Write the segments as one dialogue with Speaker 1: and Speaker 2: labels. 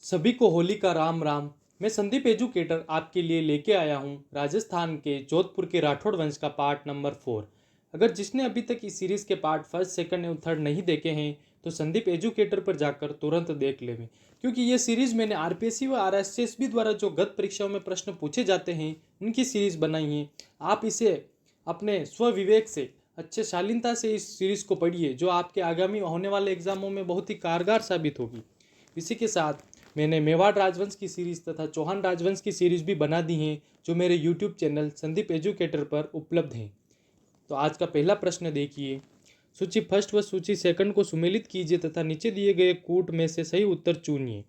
Speaker 1: सभी को होली का राम राम। मैं संदीप एजुकेटर आपके लिए लेके आया हूँ राजस्थान के जोधपुर के राठौड़ वंश का पार्ट नंबर 4। अगर जिसने अभी तक इस सीरीज के पार्ट फर्स्ट सेकंड एवं थर्ड नहीं देखे हैं तो संदीप एजुकेटर पर जाकर तुरंत देख लेवें, क्योंकि ये सीरीज मैंने आरपीएससी व आरएसएसबी द्वारा जो गत परीक्षाओं में प्रश्न पूछे जाते हैं उनकी सीरीज बनाई है। आप इसे अपने स्वविवेक से अच्छे शालीनता से इस सीरीज को पढ़िए, जो आपके आगामी होने वाले एग्जामों में बहुत ही कारगर साबित होगी। इसी के साथ मैंने मेवाड़ राजवंश की सीरीज तथा चौहान राजवंश की सीरीज भी बना दी हैं, जो मेरे यूट्यूब चैनल संदीप एजुकेटर पर उपलब्ध हैं। तो आज का पहला प्रश्न देखिए। सूची फर्स्ट व सूची सेकंड को सुमेलित कीजिए तथा नीचे दिए गए कूट में से सही उत्तर चुनिए।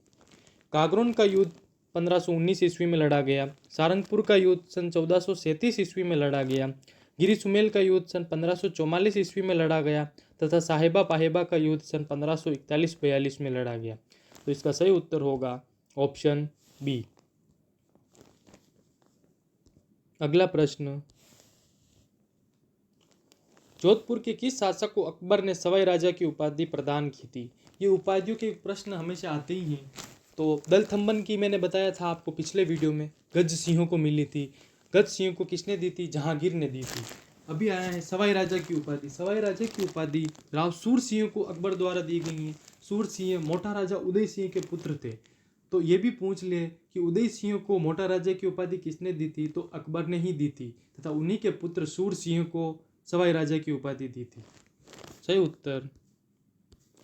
Speaker 1: कागरोन का युद्ध 1519 ईस्वी में लड़ा गया। सारंगपुर का युद्ध सन 1437 ईस्वी में लड़ा गया। गिरी सुमेल का युद्ध सन 1544 ईस्वी में लड़ा गया तथा साहेबा पाहेबा का युद्ध सन 1541-42 में लड़ा गया। तो इसका सही उत्तर होगा ऑप्शन बी। अगला प्रश्न, जोधपुर के किस शासक को अकबर ने सवाई राजा की उपाधि प्रदान की थी? ये उपाधियों के प्रश्न हमेशा आते ही हैं। तो दलथम्बन की मैंने बताया था आपको पिछले वीडियो में, गज सिंहों को मिली थी। गज सिंह को किसने दी थी? जहांगीर ने दी थी। अभी आया है सवाई राजा की उपाधि। सवाई राजा की उपाधि राव सूर सिंह को अकबर द्वारा दी गई है। सूर सिंह मोटा राजा उदय सिंह के पुत्र थे। तो ये भी पूछ ले कि उदय सिंह को मोटा राजा की उपाधि किसने दी थी? तो अकबर ने ही दी थी तथा उन्हीं के पुत्र सूर सिंह को सवाई राजा की उपाधि दी थी। सही उत्तर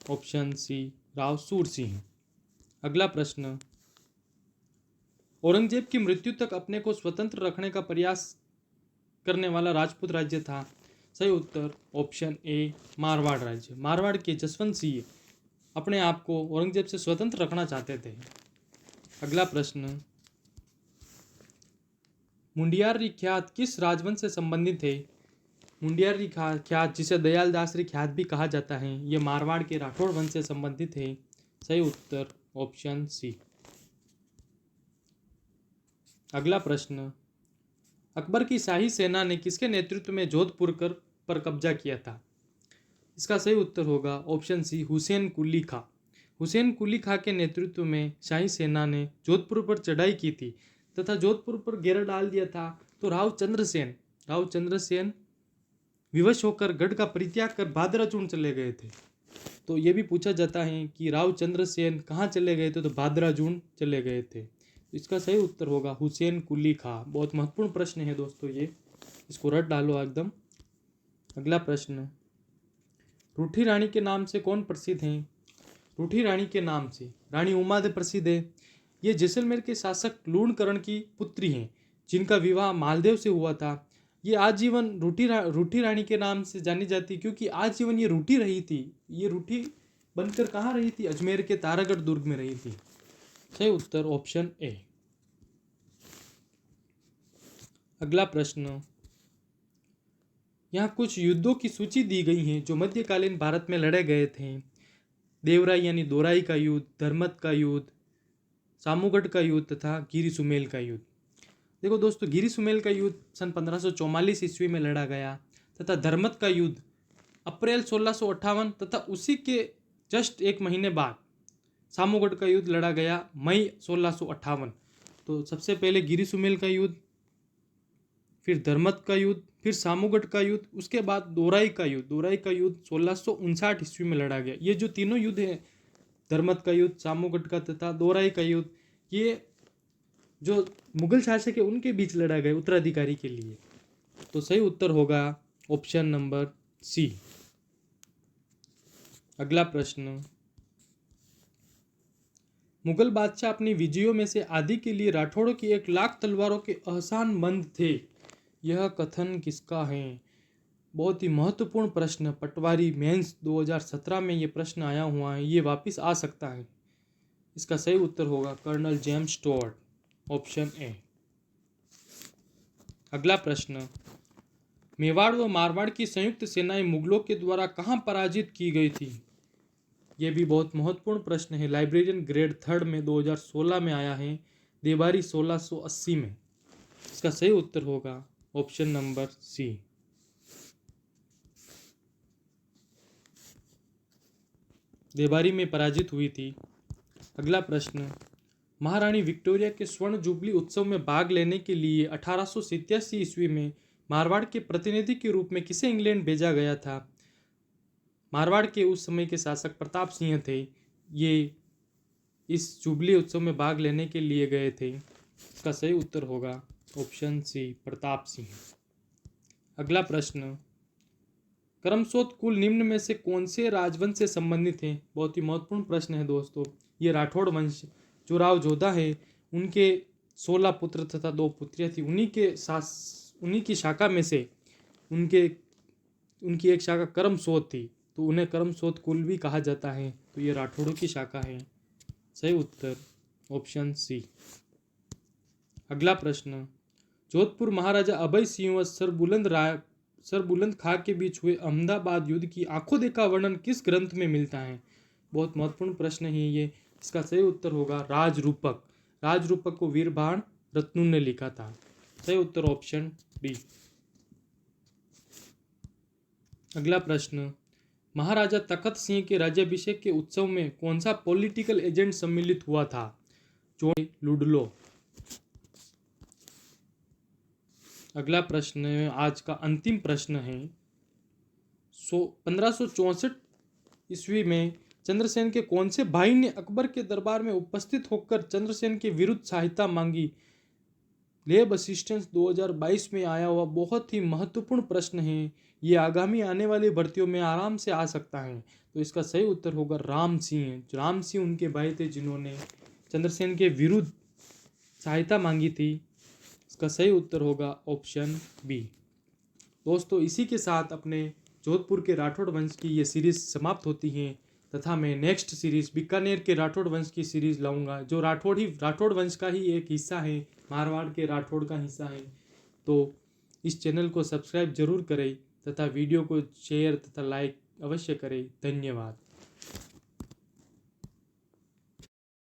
Speaker 1: ऑप्शन सी, राव सूर सिंह। अगला प्रश्न, औरंगजेब की मृत्यु तक अपने को स्वतंत्र रखने का प्रयास करने वाला राजपूत राज्य था? सही उत्तर ऑप्शन ए, मारवाड़ राज्य। मारवाड़ के जसवंत सिंह अपने आप को औरंगजेब से स्वतंत्र रखना चाहते थे। अगला प्रश्न, मुंडियारी ख्यात किस राजवंश से संबंधित है? मुंडियारी ख्यात, जिसे दयाल दासरी ख्यात भी कहा जाता है, ये मारवाड़ के राठौड़ वंश से संबंधित है। सही उत्तर ऑप्शन सी। अगला प्रश्न, अकबर की शाही सेना ने किसके नेतृत्व में जोधपुर पर कब्जा किया था? इसका सही उत्तर होगा ऑप्शन सी, हुसैन कुली खां। हुसैन कुली खां के नेतृत्व में शाही सेना ने जोधपुर पर चढ़ाई की थी तथा जोधपुर पर घेरा डाल दिया था। तो राव चंद्रसेन विवश होकर गढ़ का परित्याग कर भादराचूर्ण चले गए थे। तो ये भी पूछा जाता है कि राव चंद्रसेन कहाँ चले गए थे? तो भादराचूर्ण चले गए थे। तो इसका सही उत्तर होगा हुसैन कुली खां। बहुत महत्वपूर्ण प्रश्न है दोस्तों ये, इसको रट डालो एकदम। अगला प्रश्न, रूठी रानी के नाम से कौन प्रसिद्ध हैं? रूठी रानी के नाम से रानी उमाद प्रसिद्ध है। ये जैसलमेर के शासक लूणकरण की पुत्री हैं, जिनका विवाह मालदेव से हुआ था। ये आजीवन रूठी रानी के नाम से जानी जाती, क्योंकि आजीवन ये रूठी रही थी। ये रूठी बनकर कहाँ रही थी? अजमेर के तारागढ़ दुर्ग में रही थी। सही उत्तर ऑप्शन ए। अगला प्रश्न, यहाँ कुछ युद्धों की सूची दी गई है जो मध्यकालीन भारत में लड़े गए थे। देवराई यानी दोराई का युद्ध, धर्मत का युद्ध, सामूगढ़ का युद्ध तथा गिरी सुमेल का युद्ध। देखो दोस्तों, गिरी सुमेल का युद्ध सन 1544 ईस्वी में लड़ा गया तथा धर्मत का युद्ध अप्रैल 1658 तथा उसी के जस्ट एक महीने बाद सामूगढ़ का युद्ध लड़ा गया मई 1658। तो सबसे पहले गिरी सुमेल का युद्ध, फिर धर्मत का युद्ध, फिर सामूगढ़ का युद्ध, उसके बाद दोराई का युद्ध। दोराई का युद्ध 1659 ईस्वी में लड़ा गया। ये जो तीनों युद्ध हैं, धर्मत का युद्ध, सामूगढ़ का तथा दोराई का युद्ध, ये जो मुगल शासक है उनके बीच लड़ा गया उत्तराधिकारी के लिए। तो सही उत्तर होगा ऑप्शन नंबर सी। अगला प्रश्न, मुगल बादशाह अपनी विजयों में से आधी के लिए राठौड़ों की 1,00,000 तलवारों के आसानमंद थे। यह कथन किसका है? बहुत ही महत्वपूर्ण प्रश्न। पटवारी मेंस 2017 में ये प्रश्न आया हुआ है, ये वापस आ सकता है। इसका सही उत्तर होगा colonel James Stuart, option A. अगला प्रश्न, मेवाड़ व मारवाड़ की संयुक्त सेनाएं मुगलों के द्वारा कहाँ पराजित की गई थी? यह भी बहुत महत्वपूर्ण प्रश्न है। लाइब्रेरियन ग्रेड 3 में 2016 में आया है, देवारी 1680 में। इसका सही उत्तर होगा ऑप्शन नंबर सी। देवारी में पराजित हुई थी। अगला प्रश्न, महारानी विक्टोरिया के स्वर्ण जुबली उत्सव में भाग लेने के लिए 1887 ईस्वी में मारवाड़ के प्रतिनिधि के रूप में किसे इंग्लैंड भेजा गया था? मारवाड़ के उस समय के शासक प्रताप सिंह थे। ये इस जुबली उत्सव में भाग लेने के लिए गए थे। इसका सही उत्तर होगा ऑप्शन सी, प्रताप सिंह। अगला प्रश्न, करमसोत कुल निम्न में से कौन से राजवंश से संबंधित है? बहुत ही महत्वपूर्ण प्रश्न है दोस्तों। ये राठौड़ वंश, जो राव जोधा है, उनके 16 पुत्र तथा 2 पुत्रियां थी। उन्हीं की शाखा में से उनकी एक शाखा करमसोत थी, तो उन्हें करमसोत कुल भी कहा जाता है। तो ये राठौड़ों की शाखा है। सही उत्तर ऑप्शन सी। अगला प्रश्न, जोधपुर महाराजा अभय सिंह व सर बुलंद खां के बीच हुए अहमदाबाद युद्ध की आंखों देखा वर्णन किस ग्रंथ में मिलता है? बहुत महत्वपूर्ण प्रश्न है ये। इसका सही उत्तर होगा राजरूपक। राजरूपक को वीरबाण रत्नू ने लिखा था। सही उत्तर ऑप्शन डी। अगला प्रश्न, महाराजा तखत सिंह के राज्याभिषेक के उत्सव में कौन सा पॉलिटिकल एजेंट सम्मिलित हुआ था? Zone Ludlow. अगला प्रश्न आज का अंतिम प्रश्न है। 1564 ईस्वी में चंद्रसेन के कौन से भाई ने अकबर के दरबार में उपस्थित होकर चंद्रसेन के विरुद्ध सहायता मांगी? लेब असिस्टेंस 2022 में आया हुआ बहुत ही महत्वपूर्ण प्रश्न है। ये आगामी आने वाली भर्तियों में आराम से आ सकता है। तो इसका सही उत्तर होगा राम सिंह। राम सिंह उनके भाई थे जिन्होंने चंद्रसेन के विरुद्ध सहायता मांगी थी। इसका सही उत्तर होगा ऑप्शन बी। दोस्तों, इसी के साथ अपने जोधपुर के राठौड़ वंश की ये सीरीज़ समाप्त होती है तथा मैं नेक्स्ट सीरीज़ बीकानेर के राठौड़ वंश की सीरीज़ लाऊंगा, जो राठौड़ वंश का ही एक हिस्सा है, मारवाड़ के राठौड़ का हिस्सा है। तो इस चैनल को सब्सक्राइब जरूर करें तथा वीडियो को शेयर तथा लाइक अवश्य करें। धन्यवाद।